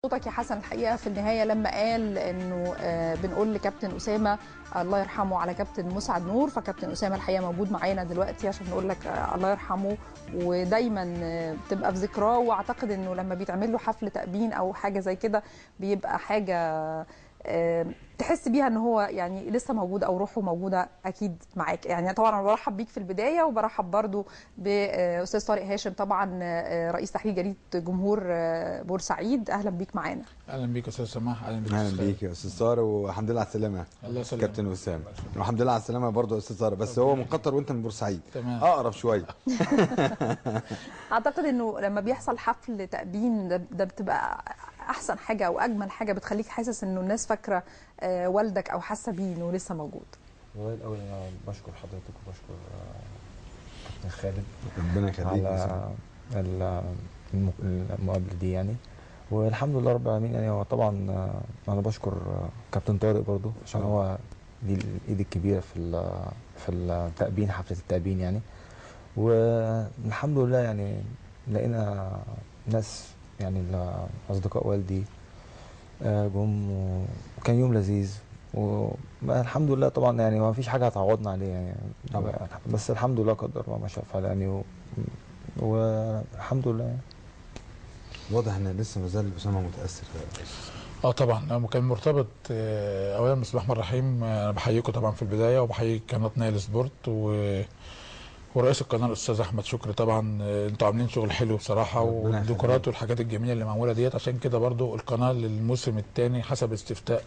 صوتك يا حسن الحقيقه في النهايه لما قال انه بنقول لكابتن اسامه الله يرحمه على كابتن مسعد نور، فكابتن اسامه الحقيقه موجود معانا دلوقتي عشان نقول لك الله يرحمه ودايما بتبقى في ذكراه. واعتقد انه لما بيتعمل له حفل تأبين او حاجه زي كده بيبقى حاجه تحس بيها ان هو يعني لسه موجود او روحه موجوده اكيد معاك. يعني طبعا انا برحب بيك في البدايه وبرحب برضو باستاذ طارق هاشم طبعا رئيس تحرير جريده جمهور بورسعيد. اهلا بيك معانا. اهلا بيك يا استاذ سماح. اهلا بيك يا استاذ طارق والحمد لله على السلامه. الله يسلمك كابتن اسامه والحمد لله على السلامه برضه يا استاذ طارق، بس هو من قطر وانت من بورسعيد. تمام. اقرب شويه. اعتقد انه لما بيحصل حفل تأبين ده بتبقى احسن حاجه او اجمل حاجه بتخليك حاسس انه الناس فاكره والدك او حاسه بيه انه لسه موجود. والله الاول انا بشكر حضرتك وبشكر كابتن خالد ربنا يخليك على المقابله دي يعني، والحمد لله رب العالمين. يعني هو طبعا انا بشكر كابتن طارق برضو عشان هو ليه الايد الكبيره في التأبين، حفله التأبين يعني. والحمد لله يعني لقينا ناس يعني اصدقاء والدي جم وكان يوم لذيذ، والحمد لله طبعا يعني ما فيش حاجه هتعوضنا عليه يعني طبعا، بس الحمد لله قدر الله ما شاء فعل يعني والحمد لله يعني. واضح ان لسه ما زال اسامه متاثر. طبعا كان مرتبط. اولا بسم الله الرحمن الرحيم، انا بحييكم طبعا في البدايه وبحيي قناه نايل سبورت ورئيس القناه الاستاذ احمد شكري. طبعا انتوا عاملين شغل حلو بصراحه، والديكورات والحاجات الجميله اللي معموله ديت. عشان كده برضو القناه للموسم الثاني حسب استفتاء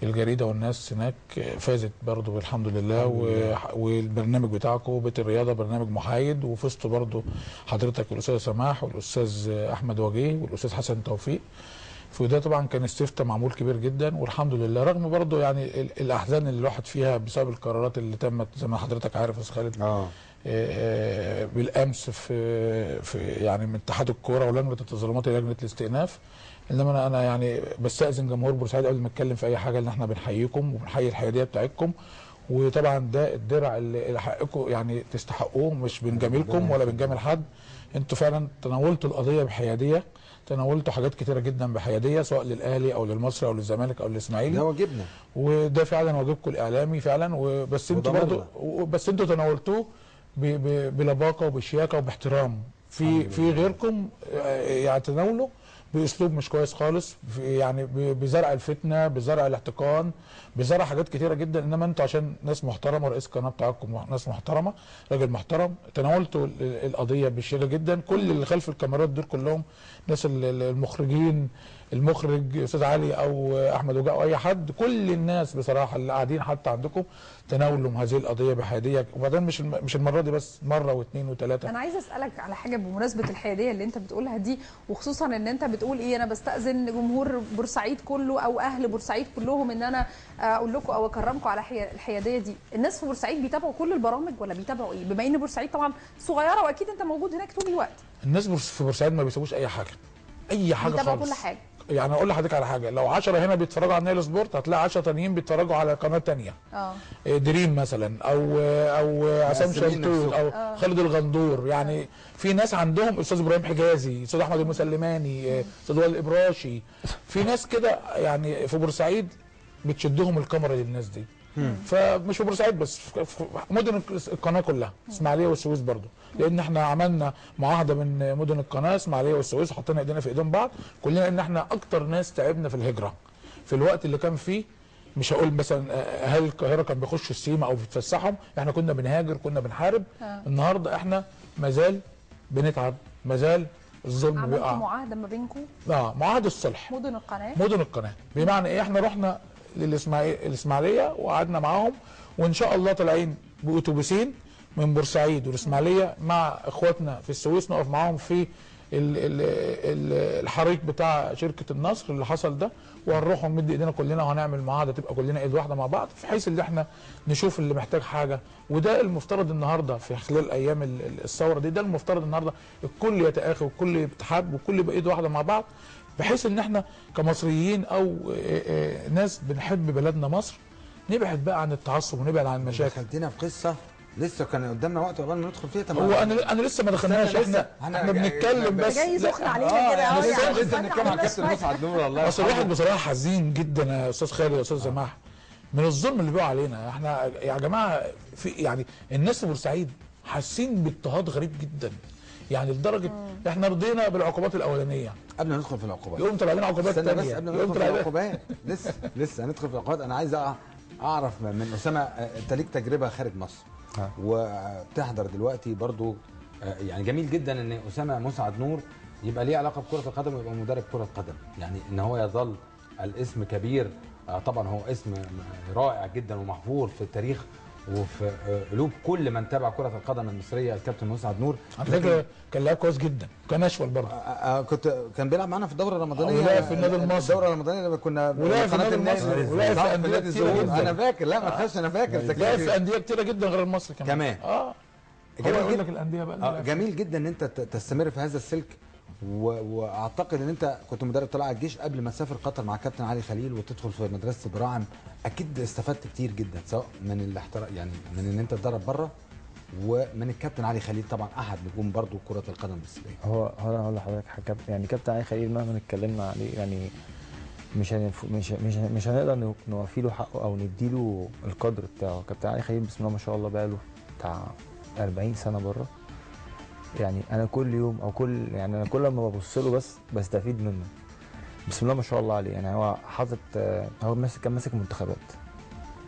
الجريده والناس هناك فازت برضو الحمد لله. والبرنامج بتاعكم بيت الرياضه برنامج محايد، وفزتوا برضو حضرتك والاستاذ سماح والاستاذ احمد وجيه والاستاذ حسن توفيق. فده طبعا كان استفتاء معمول كبير جدا والحمد لله، رغم برضو يعني الاحزان اللي الواحد فيها بسبب القرارات اللي تمت زي ما حضرتك عارف يا استاذ خالد. بالامس في يعني من اتحاد الكوره ولجنه التظلمات لجنه الاستئناف. انما انا يعني بستاذن جمهور بورسعيد قبل ما اتكلم في اي حاجه ان احنا بنحييكم وبنحيي الحياديه بتاعتكم، وطبعا ده الدرع اللي حقكم يعني تستحقوه، مش بنجاملكم ولا بنجامل حد. انتوا فعلا تناولتوا القضيه بحياديه، تناولتوا حاجات كتيره جدا بحياديه سواء للاهلي او للمصري او للزمالك او للاسماعيلي. ده واجبنا، وده فعلا واجبكم الاعلامي فعلا. وبس انتوا برضه انتوا تناولتوه بلباقه وبشياكه وباحترام. في غيركم يعني تناولوا باسلوب مش كويس خالص، يعني بزرع الفتنه، بزرع الاحتقان، بزرع حاجات كتيره جدا. انما انتوا عشان ناس محترمه ورئيس القناه بتاعكم ناس محترمه، راجل محترم، تناولتوا القضيه بشياكه جدا. كل اللي خلف الكاميرات دول كلهم ناس المخرجين، المخرج استاذ علي او احمد وجاء او اي حد، كل الناس بصراحه اللي قاعدين حتى عندكم تناولوا هذه القضيه بحياديه. وبعدين مش المره دي بس، مره واثنين وثلاثه. انا عايزه اسالك على حاجه بمناسبه الحياديه اللي انت بتقولها دي، وخصوصا ان انت بتقول ايه، انا بستاذن جمهور بورسعيد كله او اهل بورسعيد كلهم ان انا اقول لكم او اكرمكم على الحياديه دي. الناس في بورسعيد بيتابعوا كل البرامج ولا بيتابعوا ايه؟ بما ان بورسعيد طبعا صغيره واكيد انت موجود هناك طول الوقت. الناس في بورسعيد ما بيسيبوش اي حاجه، اي حاجه خالص، بيتابعوا كل حاجه. يعني اقول لحضرتك على حاجه، لو 10 هنا بيتفرجوا على نايل سبورت هتلاقي 10 تانيين بيتفرجوا على قناه ثانيه. دريم مثلا او عصام شلتوت او خالد الغندور. يعني في ناس عندهم استاذ ابراهيم حجازي، استاذ احمد المسلماني، استاذ وائل الابراشي. في ناس كده يعني في بورسعيد بتشدهم الكاميرا للناس دي. فمش في بورسعيد بس، في مدن القناه كلها، اسماعيليه والسويس برضو، لان احنا عملنا معاهده من مدن القناه اسماعيليه والسويس وحطينا ايدينا في ايدين بعض كلنا، ان احنا اكتر ناس تعبنا في الهجره في الوقت اللي كان فيه. مش هقول مثلا اهل القاهره كان بيخشوا السيما او بيتفسحهم، احنا كنا بنهاجر، كنا بنحارب. النهارده احنا مازال بنتعب، مازال الظلم بيقع. عملتوا معاهده ما بينكم؟ معاهده الصلح. مدن القناه بمعنى ايه؟ احنا رحنا للاسماعيليه وقعدنا معاهم، وان شاء الله طالعين باتوبيسين من بورسعيد والاسماعيليه مع اخواتنا في السويس نقف معاهم في الحريق بتاع شركه النصر اللي حصل ده، وهنروح ونمد ايدينا كلنا وهنعمل معاهده تبقى كلنا ايد واحده مع بعض، في حيث ان احنا نشوف اللي محتاج حاجه. وده المفترض النهارده في خلال ايام الثوره دي، ده المفترض النهارده الكل يتآخى والكل يتحاب والكل يبقى ايد واحده مع بعض، بحيث ان احنا كمصريين او ناس بنحب بلدنا مصر نبعد بقى عن التعصب ونبعد عن المشاكل. دخلتنا في قصه لسه كان قدامنا وقت قبل ما ندخل فيها. طب هو انا لسه ما دخلناش، احنا بنتكلم بس جاي سخن علينا كده اهو. يعني لسه بنتكلم عن كابتن مسعد نور. الله اصل الواحد بصراحه حزين جدا يا استاذ خالد يا استاذ سماح من الظلم اللي بيقع علينا. احنا يا جماعه في يعني الناس في بورسعيد حاسين باضطهاد غريب جدا، يعني لدرجه احنا رضينا بالعقوبات الاولانيه. قبل ما ندخل في العقوبات يقوم طالع لنا عقوبات ثانيه. بس قبل ما ندخل في العقوبات لسه هندخل في العقوبات. انا عايز اعرف من اسامه، انت ليك تجربه خارج مصر وبتحضر دلوقتي برضو، يعني جميل جدا ان اسامه مسعد نور يبقى ليه علاقه بكره القدم ويبقى مدرب كره قدم، يعني ان هو يظل الاسم كبير. طبعا هو اسم رائع جدا ومحفور في التاريخ وفي قلوب كل من تابع كره القدم المصريه الكابتن مسعد نور. على فكره كان لاعب كويس جدا، كان اشول برضه. كان بيلعب معانا في الدوره الرمضانيه، ولعب في النادي المصري. الدوره الرمضانيه لما كنا ولعب في النادي المصري، ولعب في انديه كتيره جدا. انا فاكر، لا ما تخافش انا فاكر. لعب في انديه كتيره جدا غير المصري كمان. جميل جدا الانديه بقى. جميل جدا ان انت تستمر في هذا السلك. واعتقد ان انت كنت مدرب طلائع الجيش قبل ما تسافر قطر مع كابتن علي خليل وتدخل في مدرسه براعم. اكيد استفدت كتير جدا، سواء من الاحتراف يعني من ان انت تدرب بره، ومن الكابتن علي خليل طبعا احد نجوم برضو كره القدم المصريه. هو انا هقول لحضرتك حاجه، يعني كابتن علي خليل مهما اتكلمنا عليه يعني مش هنقدر نوفي له حقه او نديله القدر بتاعه. كابتن علي خليل بسم الله ما شاء الله بقى له بتاع 40 سنه بره. يعني انا كل يوم او يعني انا كل ما ببص له بس بستفيد منه بسم الله ما شاء الله عليه. يعني هو حاطط، هو كان ماسك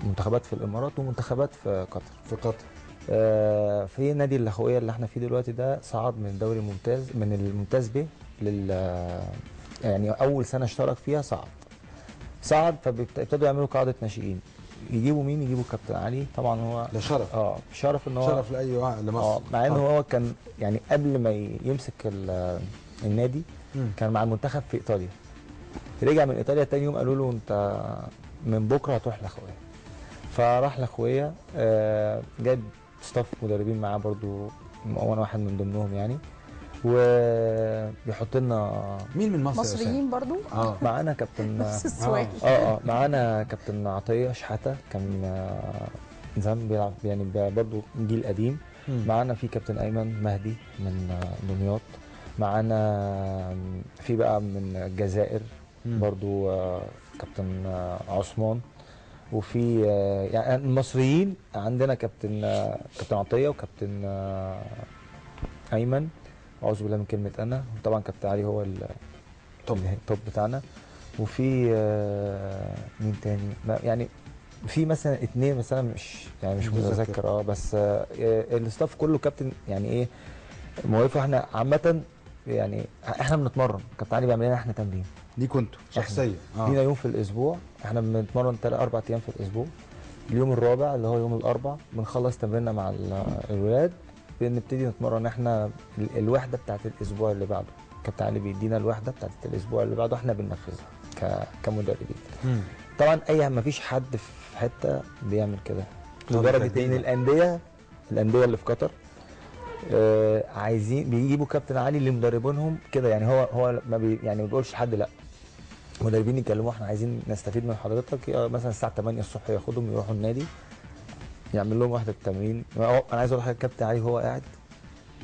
منتخبات في الامارات ومنتخبات في قطر. في نادي الاخويه اللي احنا فيه دلوقتي ده صعد من الدوري الممتاز، من الممتاز ب يعني اول سنه اشترك فيها صعد فابتدوا يعملوا قاعده ناشئين. يجيبوا مين؟ يجيبوا كابتن علي. طبعا هو ده شرف. شرف ان هو شرف لاي واحد لمصر. مع انه هو كان يعني قبل ما يمسك النادي كان مع المنتخب في ايطاليا. رجع من ايطاليا تاني يوم قالوا له انت من بكره هتروح الاخويه. فراح الاخويه، جاب ستاف مدربين معاه برضو وانا واحد من ضمنهم يعني. وبيحط لنا مين من مصر؟ مصريين برضو. معانا كابتن نفس السؤال. معانا كابتن عطيه شحاته، كان زمان بيلعب يعني برضو جيل قديم. معانا في كابتن ايمن مهدي من دمياط. معانا في بقى من الجزائر برضو كابتن عثمان. وفي يعني المصريين عندنا كابتن عطيه وكابتن ايمن، اعوذ بالله من كلمه انا. وطبعا كابتن علي هو التوب بتاعنا. وفي مين تاني يعني في مثلا 2 بس انا مش متذكر. بس الاستاف كله كابتن يعني ايه مواقفه. احنا عامه يعني احنا بنتمرن، كابتن علي بيعمل لنا احنا تمرين ليكوا انتوا شخصيا. لينا يوم في الاسبوع احنا بنتمرن 4 ايام في الاسبوع. اليوم الرابع اللي هو يوم الاربع بنخلص تمريننا مع الولاد، بنبتدي نتمرن احنا الوحده بتاعت الاسبوع اللي بعده. كابتن علي بيدينا الوحده بتاعت الاسبوع اللي بعده احنا بننفذها كمدربين. طبعا ما فيش حد في حته بيعمل كده، لدرجه ان الانديه اللي في قطر عايزين بيجيبوا كابتن علي اللي مدربينهم كده. يعني هو ما يعني ما بيقولش لحد لا. مدربين يكلموا احنا عايزين نستفيد من حضرتك، مثلا الساعه 8 الصبح ياخدهم يروحوا النادي يعمل لهم وحده تمرين. انا عايز اقول لحضرتك كابتن علي هو قاعد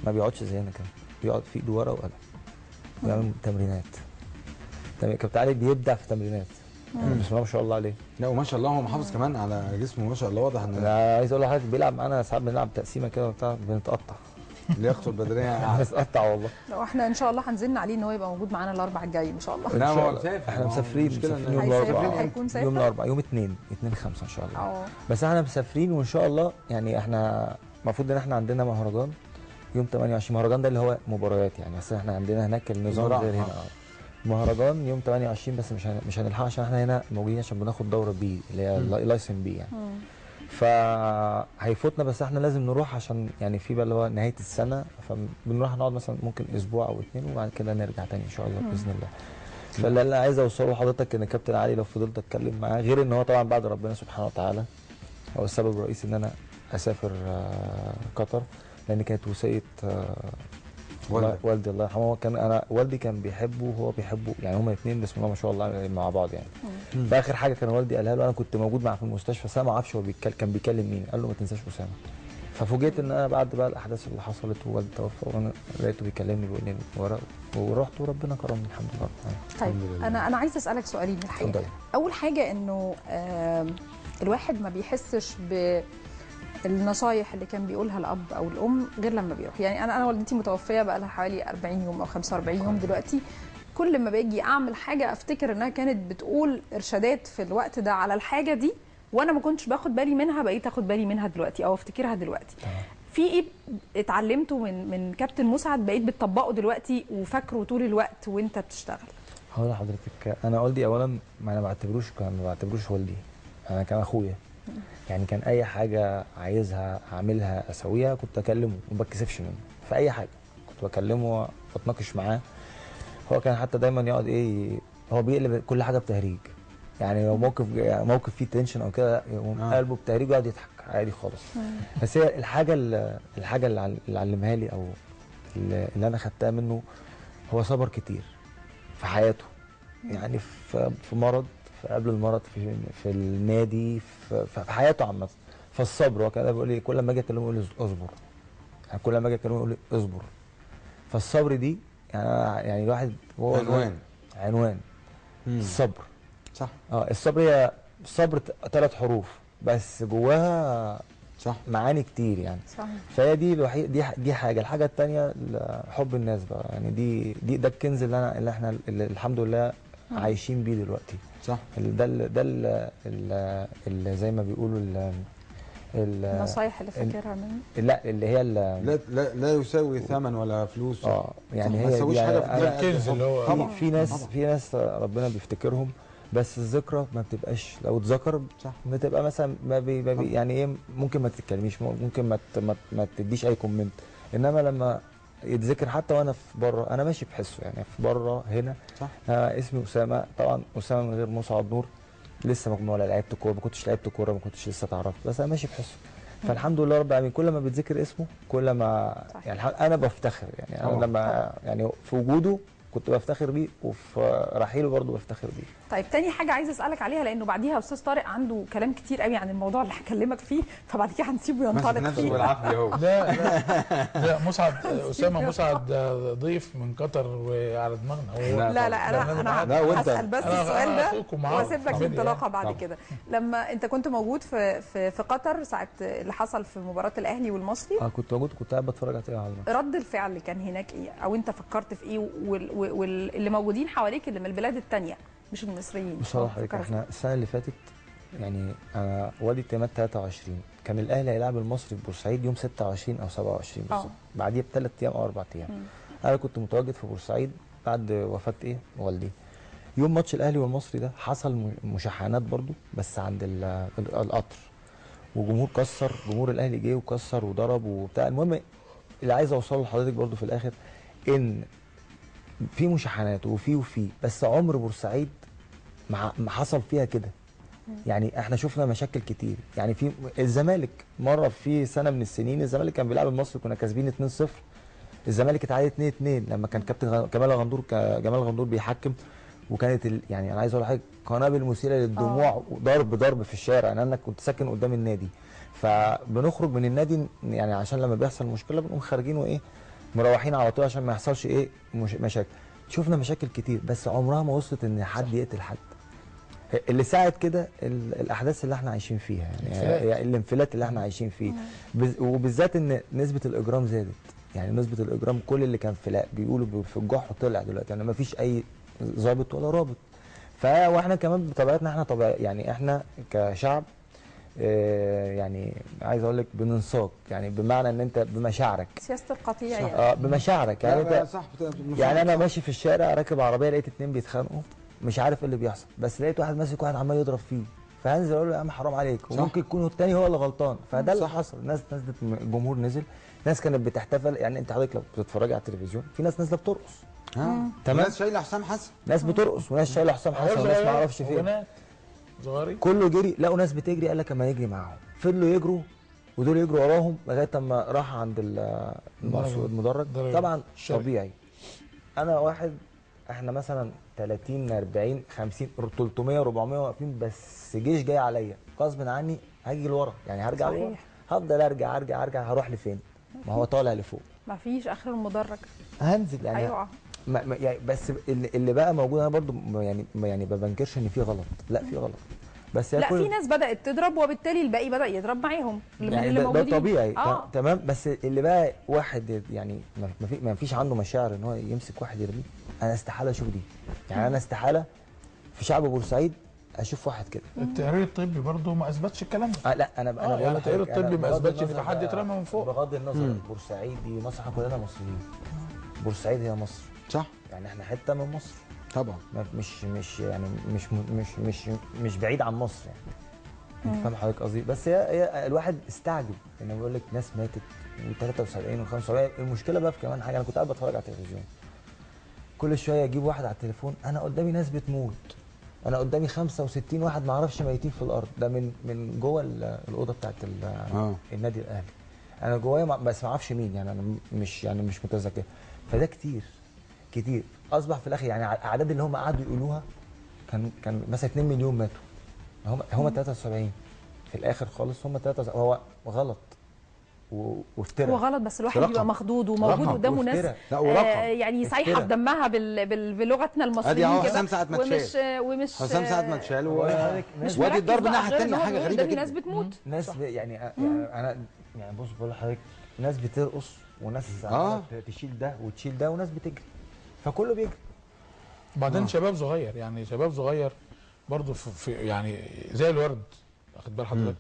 ما بيقعدش زينا كده، بيقعد في ايده ورقه وقلم بيعمل تمرينات. كابتن علي بيبدع في تمرينات بسم الله ما شاء الله عليه. لا وما شاء الله هو محافظ كمان على جسمه ما شاء الله. واضح ان انا عايز اقول لحضرتك بيلعب معانا ساعات بنلعب تقسيمه كده وبتاع بنتقطع لياقته البدنيه بنتقطع والله. لو احنا ان شاء الله هنزلنا عليه ان هو يبقى موجود معانا الاربع الجاي ان شاء الله. لا هو مسافر، احنا مسافرين يوم الاربعاء. هيكون سافر يوم الاربعاء يوم 2/5 ان شاء الله. بس احنا مسافرين وان شاء الله يعني احنا المفروض ان احنا عندنا مهرجان يوم 28. مهرجان ده اللي هو مباريات يعني، بس احنا عندنا هناك النظام غير هنا. مهرجان يوم 28 بس مش هنلحق عشان احنا هنا موجودين عشان بناخد دوره بي اللي هي لايسن بي يعني. فهيفوتنا، بس احنا لازم نروح عشان يعني في بقى اللي هو نهايه السنه، فبنروح نقعد مثلا ممكن اسبوع او 2 وبعد كده نرجع تاني ان شاء الله باذن الله. فاللي انا عايز اوصله لحضرتك ان كابتن علي لو فضلت اتكلم معاه، غير ان هو طبعا بعد ربنا سبحانه وتعالى هو السبب الرئيسي ان انا اسافر قطر، لان كانت وصيه والدي الله يرحمه. هو كان والدي كان بيحبه وهو بيحبه، يعني هما الاثنين بسم الله ما شاء الله مع بعض يعني. فاخر حاجه كان والدي قالها له، انا كنت موجود معاه في المستشفى بس انا ما اعرفش هو كان بيكلم مين، قال له ما تنساش اسامه. ففوجئت ان انا بعد بقى الاحداث اللي حصلت ووالدي توفى وانا لقيته بيكلمني بيقول لي ورق، ورحت وربنا كرمني الحمد لله. طيب انا عايزه اسالك سؤالين الحقيقه. اتفضلي. اول حاجه انه الواحد ما بيحسش بالنصايح اللي كان بيقولها الاب او الام غير لما بيروح. يعني انا والدتي متوفيه بقى لها حوالي 40 يوم او 45 يوم دلوقتي. كل ما باجي اعمل حاجه افتكر انها كانت بتقول ارشادات في الوقت ده على الحاجه دي، وانا ما كنتش باخد بالي منها، بقيت اخد بالي منها دلوقتي او افتكرها دلوقتي. في ايه اتعلمته من كابتن مسعد بقيت بتطبقه دلوقتي وفاكره طول الوقت وانت بتشتغل؟ هقول لحضرتك، انا والدي اولا ما انا ما بعتبروش والدي، انا كان اخويا. يعني كان اي حاجه عايزها اعملها اسويها كنت اكلمه وما بتكسفش منه في اي حاجه، كنت بكلمه واتناقش معاه. هو كان حتى دايما يقعد هو بيقلب كل حاجه بتهريج. يعني لو موقف فيه تنشن او كده قلبه بتهريج ويقعد يضحك عادي خالص. بس هي الحاجه اللي علمها لي او اللي انا خدتها منه، هو صبر كتير في حياته. يعني في مرض، في قبل المرض، في النادي، في حياته عامه. فالصبر، هو كان بيقول لي كل ما اجي اكلمه يقول لي اصبر. يعني كل ما اجي اكلمه يقول لي اصبر. فالصبر دي يعني الواحد هو عنوان الصبر. صح. الصبر، هي الصبر 3 حروف بس جواها صح معاني كتير يعني. صح. فهي دي دي حاجه. الحاجه الثانيه حب الناس بقى. يعني ده الكنز اللي احنا الحمد لله عايشين بيه دلوقتي. صح. ده اللي زي ما بيقولوا النصايح اللي فاكرها منه، لا اللي هي لا يساوي ثمن ولا فلوس. يعني ما هي تساويش حاجه في الكنز اللي هو في ناس ربنا بيفتكرهم، بس الذكرى ما بتبقاش، لو اتذكر بتبقى مثلا يعني ممكن ما تتكلميش، ممكن ما تديش اي كومنت. انما لما يتذكر حتى وانا في بره، انا ماشي بحسه. يعني في بره هنا صح. اسمي اسامه، طبعا اسامه من غير مسعد نور لسه ولا لعبت كوره، ما كنتش لعبت كوره، ما كنتش لسه اتعرفت، بس انا ماشي بحسه. فالحمد لله رب العالمين، كل ما بيتذكر اسمه كل ما يعني انا بفتخر. يعني انا لما يعني في وجوده كنت بفتخر بيه، وفي رحيله برضه بفتخر بيه. طيب تاني حاجه عايزه اسالك عليها، لانه بعديها استاذ طارق عنده كلام كتير قوي عن الموضوع اللي هكلمك فيه، فبعد كده هنسيبه ينطلق فيه. بالعافيه اهو. لا مسعد، اسامه مسعد ضيف من قطر وعلى دماغنا. لا انا هسال بس السؤال ده واسيب لك الانطلاقه بعد كده. لما انت كنت موجود في قطر ساعه اللي حصل في مباراه الاهلي والمصري، كنت موجود، كنت قاعد بتفرج على الماتش. رد الفعل كان هناك ايه؟ او انت فكرت في ايه؟ واللي موجودين حواليك اللي من البلاد الثانيه مش المصريين. بصراحه احنا السنه اللي فاتت، يعني انا والدي تمت 23، كان الاهلي هيلعب المصري في بورسعيد يوم 26 او 27 بالظبط، بعديها ب3 ايام او 4 ايام. انا كنت متواجد في بورسعيد بعد وفاه والدي. يوم ماتش الاهلي والمصري ده حصل مشاحنات برضو، بس عند القطر، وجمهور كسر، جمهور الاهلي جه وكسر وضرب وبتاع. المهم اللي عايز اوصله لحضرتك برضو في الاخر، ان في مشاحنات وفي بس عمر بورسعيد ما حصل فيها كده. يعني احنا شفنا مشاكل كتير. يعني في الزمالك مره في سنه من السنين، الزمالك كان بيلعب المصري كنا كاسبين 2-0، الزمالك اتعادل 2-2 لما كان كابتن جمال غندور بيحكم. وكانت يعني انا عايز اقول لحضرتك قنابل مثيره للدموع وضرب في الشارع. انا كنت ساكن قدام النادي، فبنخرج من النادي يعني عشان لما بيحصل مشكله بنقوم خارجين مروحين على طول عشان ما يحصلش مشاكل. شفنا مشاكل كتير بس عمرها ما وصلت ان حد يقتل حد. اللي ساعد كده الاحداث اللي احنا عايشين فيها، يعني الانفلات اللي احنا عايشين فيه، وبالذات ان نسبه الاجرام زادت. يعني نسبه الاجرام كل اللي كان بيقولوا في الجحر طلع دلوقتي، يعني ما فيش اي ضابط ولا رابط. واحنا كمان بطبيعتنا احنا يعني احنا كشعب يعني عايز اقول لك بننساق، يعني بمعنى ان انت بمشاعرك، سياسه القطيع يعني. بمشاعرك. يعني انت صح. يعني انا ماشي في الشارع راكب عربيه لقيت 2 بيتخانقوا، مش عارف ايه اللي بيحصل، بس لقيت واحد ماسك واحد عمال يضرب فيه، فهنزل اقول له يا عم حرام عليك، وممكن يكون الثاني هو اللي غلطان. فده اللي حصل. ناس نزلت، الجمهور نزل، ناس كانت بتحتفل. يعني انت حضرتك لو بتتفرجي على التلفزيون في ناس نازله بترقص، تمام، ناس شايله حسام حسن، ناس بترقص وناس شايله حسام حسن وناس ما اعرفش فين، كله جري. لقوا ناس بتجري قال لك اما يجري معاهم، فضلوا يجروا ودول يجروا وراهم لغايه اما راح عند المدرج. طبعا طبيعي انا واحد، احنا مثلا 30 40 50 300 400 واقفين، بس جيش جاي عليا غصب عني هاجي لورا، يعني هرجع لورا. هفضل ارجع هروح لفين؟ ما هو طالع لفوق، مفيش اخر المدرج، هنزل يعني هيقع. يعني بس اللي بقى موجود انا برضو يعني ما بنكرش ان في غلط، لا في غلط، بس لا في ناس بدات تضرب وبالتالي الباقي بدا يضرب معاهم يعني اللي موجودين. ده طبيعي. تمام. بس اللي بقى واحد يعني ما فيش عنده مشاعر ان هو يمسك واحد يرميه، انا استحاله اشوف دي. يعني انا استحاله في شعب بورسعيد اشوف واحد كده. التقرير الطبي برضه ما اثبتش الكلام ده. لا انا بقول يعني التقرير الطبي ما اثبتش ان في حد اترمى من فوق. بغض النظر بورسعيد دي مصر، احنا كلنا مصريين، بورسعيد هي مصر، صح، يعني احنا حته من مصر طبعا، مش يعني مش بعيد عن مصر يعني. انت فاهم حضرتك قصدي؟ بس هي الواحد استعجب، يعني بيقول لك ناس ماتت و73 و75. المشكله بقى في كمان حاجه، انا كنت قاعد بتفرج على التلفزيون، كل شويه يجيب واحد على التليفون، انا قدامي ناس بتموت، انا قدامي 65 واحد ما اعرفش ميتين في الارض، ده من جوه الاوضه بتاعت النادي الاهلي، انا جوايا بس ما اعرفش مين، يعني انا مش متذكر. فده كتير اصبح في الاخر يعني الاعداد اللي هم قعدوا يقولوها كان مثلا 2 مليون ماتوا، هم 73 في الاخر خالص، هم 73. هو غلط وافتراء. هو غلط، بس الواحد بيبقى مخضوض وموجود قدامه ناس يعني سايحه بدمها بلغتنا المصريين كده. حسام ساعه ما اتشال حسام ساعه ما اتشال وادي الضرب الناحيه الثانيه حاجه غريبه جدا. ناس بتموت، ناس يعني انا يعني بص بقول لحضرتك، ناس بترقص وناس تشيل ده وتشيل ده وناس بتجري، فكله بيجري. وبعدين شباب صغير، يعني شباب صغير برضه في يعني زي الورد، واخد بال حضرتك؟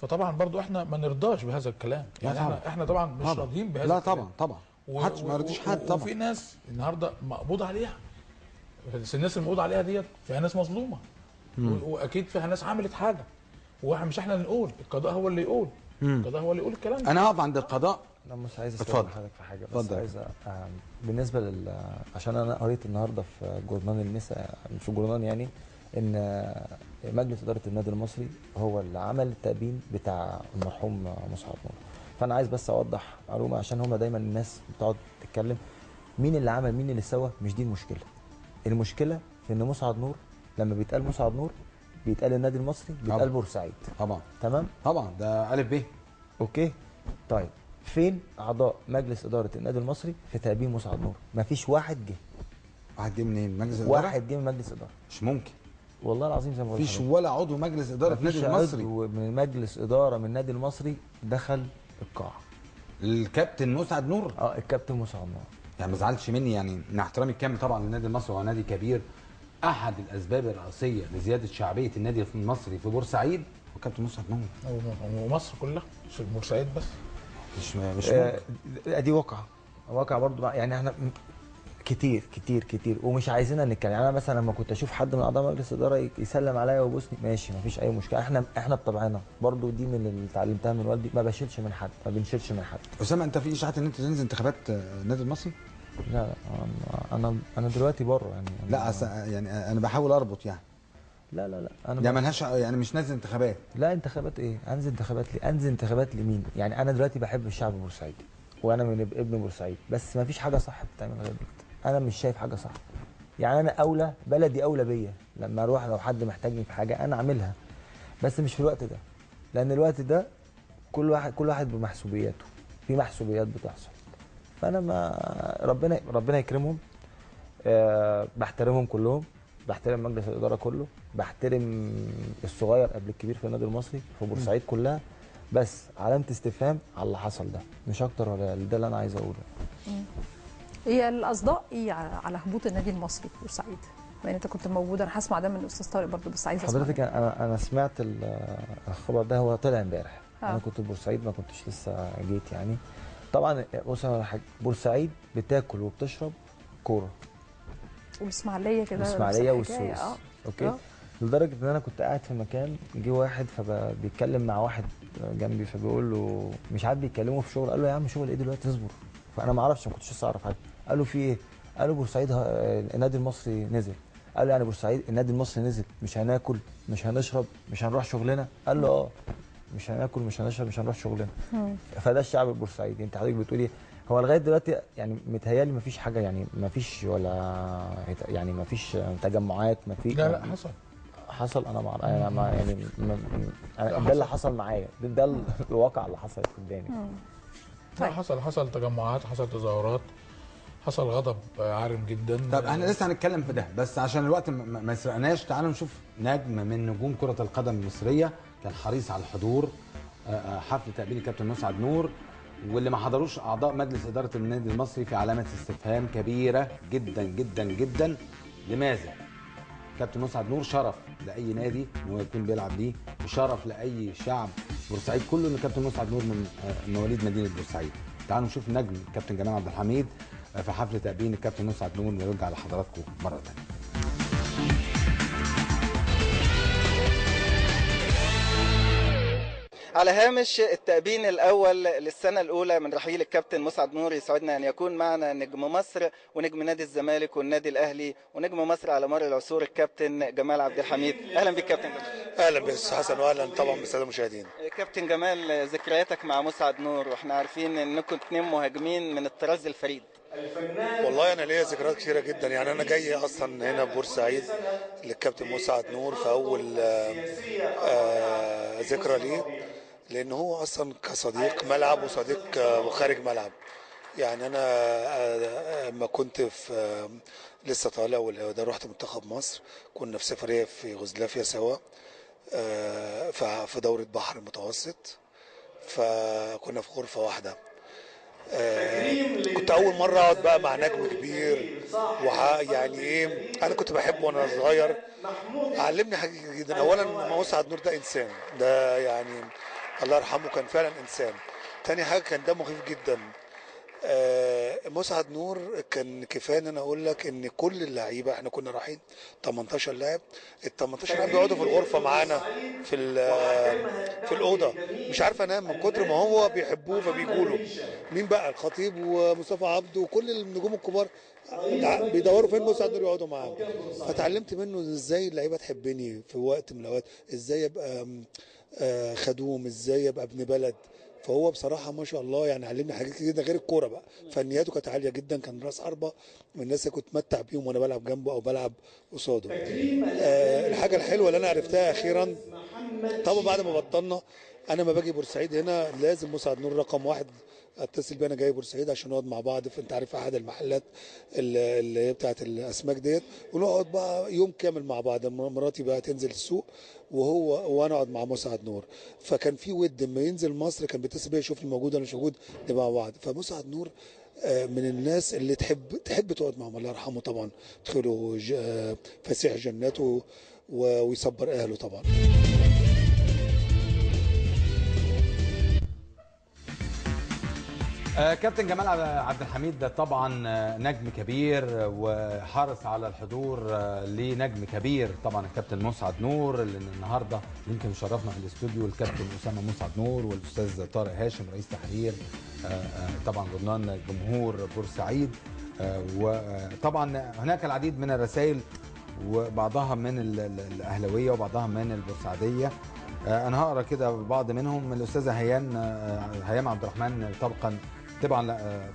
فطبعا برضو احنا ما نرضاش بهذا الكلام، يعني احنا طبعا مش راضيين بهذا الكلام. لا طبعا محدش ما يرضيش حد طبعا. وفي ناس النهارده مقبوض عليها، بس الناس المقبوض عليها ديت فيها ناس مظلومه، واكيد فيها ناس عملت حاجه، واحنا مش احنا اللي نقول، القضاء هو اللي يقول. القضاء هو اللي يقول الكلام ده. انا هقف عند القضاء. انا مش عايز استفسر حضرتك في حاجه، بس عايز بالنسبه عشان انا قريت النهارده في جورنال النساء، في جورنال يعني، ان مجلس اداره النادي المصري هو اللي عمل التأبين بتاع المرحوم مسعد نور. فانا عايز بس اوضح معلومه، عشان هم دايما الناس بتقعد تتكلم مين اللي عمل مين اللي سوى، مش دي المشكله. المشكله في ان مسعد نور لما بيتقال مسعد نور بيتقال النادي المصري، بيتقال بورسعيد. طبعا تمام، طبعا ده الف ب. اوكي طيب، فين اعضاء مجلس اداره النادي المصري في تأبين مسعد نور؟ مفيش واحد جه. واحد جه منين؟ مجلس الاداره؟ واحد جه من مجلس اداره. مش ممكن والله العظيم، زي ما بقول مفيش ولا عضو مجلس اداره النادي المصري. عضو من مجلس اداره من النادي المصري دخل القاعه. الكابتن مسعد نور؟ الكابتن مسعد نور. يعني ما زعلش مني، يعني مع احترامي الكامل طبعا للنادي المصري، وهو نادي كبير. احد الاسباب الرئيسيه لزياده شعبيه النادي المصري في بورسعيد هو كابتن مسعد نور. ومصر كلها، مش بورسعيد بس. مش دي واقع برضو، يعني احنا كتير ومش عايزينها نتكلم. يعني انا مثلا لما كنت اشوف حد من اعضاء مجلس الاداره يسلم عليا ويبوسني، ماشي مفيش اي مشكله، احنا بطبعنا برضو، دي من اللي اتعلمتها من والدي، ما بشيلش من حد، ما بنشيلش من حد. اسامه، انت في اشاعات ان انت تنزل انتخابات النادي المصري؟ لا انا دلوقتي بره يعني. لا يعني انا بحاول اربط يعني. لا انا يعني ملهاش، يعني مش نازل انتخابات. لا انتخابات ايه؟ انزل انتخابات ليه؟ انزل انتخابات لمين؟ يعني انا دلوقتي بحب الشعب البورسعيدي وانا من ابن بورسعيد، بس ما فيش حاجه صح بتتعمل غير دلوقتي. انا مش شايف حاجه صح. يعني انا اولى، بلدي اولى بيا، لما اروح لو حد محتاجني في حاجه انا اعملها، بس مش في الوقت ده، لان الوقت ده كل واحد بمحسوبياته، في محسوبيات بتحصل. فانا ما ربنا يكرمهم. بحترمهم كلهم، بحترم مجلس الاداره كله، بحترم الصغير قبل الكبير في النادي المصري في بورسعيد كلها، بس علامه استفهام على اللي حصل ده، مش اكتر ولا ده اللي انا عايز اقوله. هي الاصداء ايه على هبوط النادي المصري في بورسعيد؟ يعني انت كنت موجود، انا هسمع ده من الاستاذ طارق برضه، بس عايز اسمع حضرتك. انا سمعت الخبر ده، هو طلع امبارح. انا كنت في بورسعيد، ما كنتش لسه جيت يعني. طبعا بورسعيد بتاكل وبتشرب كوره، والاسماعيليه كده، الاسماعيليه والسويس. اوكي. لدرجه ان انا كنت قاعد في مكان، جه واحد فبيتكلم مع واحد جنبي، فبيقول له مش عارف بيتكلموا في شغل، قال له يا عم شغل ايه دلوقتي، اصبر. فانا ما اعرفش، ما كنتش لسه اعرف حاجه. قال له في ايه؟ قال له بورسعيد النادي المصري نزل. قال له يعني بورسعيد النادي المصري نزل، مش هناكل مش هنشرب مش هنروح شغلنا؟ قال له مش هناكل مش هنشرب مش هنروح شغلنا. فده الشعب البورسعيدي. انت حضرتك بتقولي هو لغايه دلوقتي يعني متهيألي ما فيش حاجه، يعني ما فيش ولا يعني ما فيش تجمعات، ما فيش. لا حصل حصل انا يعني ده اللي حصل معايا، ده الواقع اللي حصل قدامي. طيب. حصل تجمعات، حصل تظاهرات، حصل غضب عارم جدا. طب احنا لسه هنتكلم في ده، بس عشان الوقت ما يسرقناش تعالوا نشوف نجم من نجوم كرة القدم المصرية كان حريص على الحضور حفل تأبين الكابتن مسعد نور، واللي ما حضروش اعضاء مجلس إدارة النادي المصري في علامة استفهام كبيرة جدا جدا جدا. لماذا؟ كابتن مسعد نور شرف لاي نادي ان هو يكون بيلعب ليه، وشرف لاي شعب بورسعيد كله ان كابتن مسعد نور من مواليد مدينه بورسعيد. تعالوا نشوف نجم كابتن جمال عبد الحميد في حفل تأبين الكابتن مسعد نور ونرجع لحضراتكم مره ثانيه. على هامش التأبين الأول للسنة الأولى من رحيل الكابتن مسعد نور، يسعدنا أن يكون معنا نجم مصر ونجم نادي الزمالك والنادي الأهلي ونجم مصر على مر العصور الكابتن جمال عبد الحميد. أهلا بك كابتن جمال. أهلا بك حسن، وأهلا طبعا بالسادة المشاهدين. كابتن جمال، ذكرياتك مع مسعد نور، واحنا عارفين أنكم 2 مهاجمين من الطراز الفريد. والله أنا ليا ذكريات كثيرة جدا، يعني أنا جاي أصلا هنا بورسعيد للكابتن مسعد نور في أول ذكرى ليه، لأن هو أصلا كصديق ملعب وصديق وخارج ملعب. يعني أنا لما كنت في لسه طالع وده رحت منتخب مصر، كنا في سفرية في يوغوسلافيا سوا في دورة بحر متوسط، فكنا في غرفة واحدة. كنت أول مرة أقعد بقى مع نجم كبير، يعني إيه، أنا كنت بحبه وأنا صغير. علمني حاجة جدا. أولا مسعد نور ده إنسان، ده يعني الله يرحمه كان فعلا انسان. تاني حاجه كان دمه خفيف جدا. مسعد نور كان كفايه ان انا اقول لك ان كل اللعيبه، احنا كنا رايحين 18 لاعب، ال 18 لاعب بيقعدوا في الغرفه معانا في الاوضه، مش عارف انام من كتر ما هو بيحبوه فبيجوا له. مين بقى؟ الخطيب ومصطفى عبده وكل النجوم الكبار بيدوروا فين مسعد نور يقعدوا معاه. فتعلمت منه ازاي اللعيبه تحبني في وقت من الاوقات، ازاي ابقى خدوم، ازاي يبقى ابن بلد. فهو بصراحه ما شاء الله يعني علمني حاجات كتير جدا غير الكوره بقى. فنياته كانت عاليه جدا، كان راس حربه من الناس اللي كنت اتمتع بيهم وانا بلعب جنبه او بلعب قصاده. الحاجه الحلوه اللي انا عرفتها اخيرا، طبعا بعد ما بطلنا، انا ما باجي بورسعيد هنا لازم مسعد نور رقم 1 اتصل بيه، انا جاي بورسعيد عشان نقعد مع بعض في، انت عارف، احد المحلات اللي هي بتاعت الاسماك ديت، ونقعد بقى يوم كامل مع بعض. مراتي بقى تنزل السوق وانا اقعد مع مسعد نور. فكان في ود، لما ينزل مصر كان بيتصل بيا يشوفني موجود ولا مش موجود، نبقى مع بعض. فمسعد نور من الناس اللي تحب تقعد معهم، الله يرحمه طبعا، ادخلوا فسيح جناته ويصبر اهله طبعا. كابتن جمال عبد الحميد ده طبعا نجم كبير وحرص على الحضور لنجم كبير طبعا الكابتن مسعد نور، اللي النهارده يمكن شرفنا في الاستوديو الكابتن اسامه مسعد نور والاستاذ طارق هاشم رئيس تحرير طبعا جورنال جمهور بورسعيد. وطبعا هناك العديد من الرسائل، وبعضها من الاهلاويه وبعضها من البورسعيديه. انا هقرا كده بعض منهم. الاستاذه هيام عبد الرحمن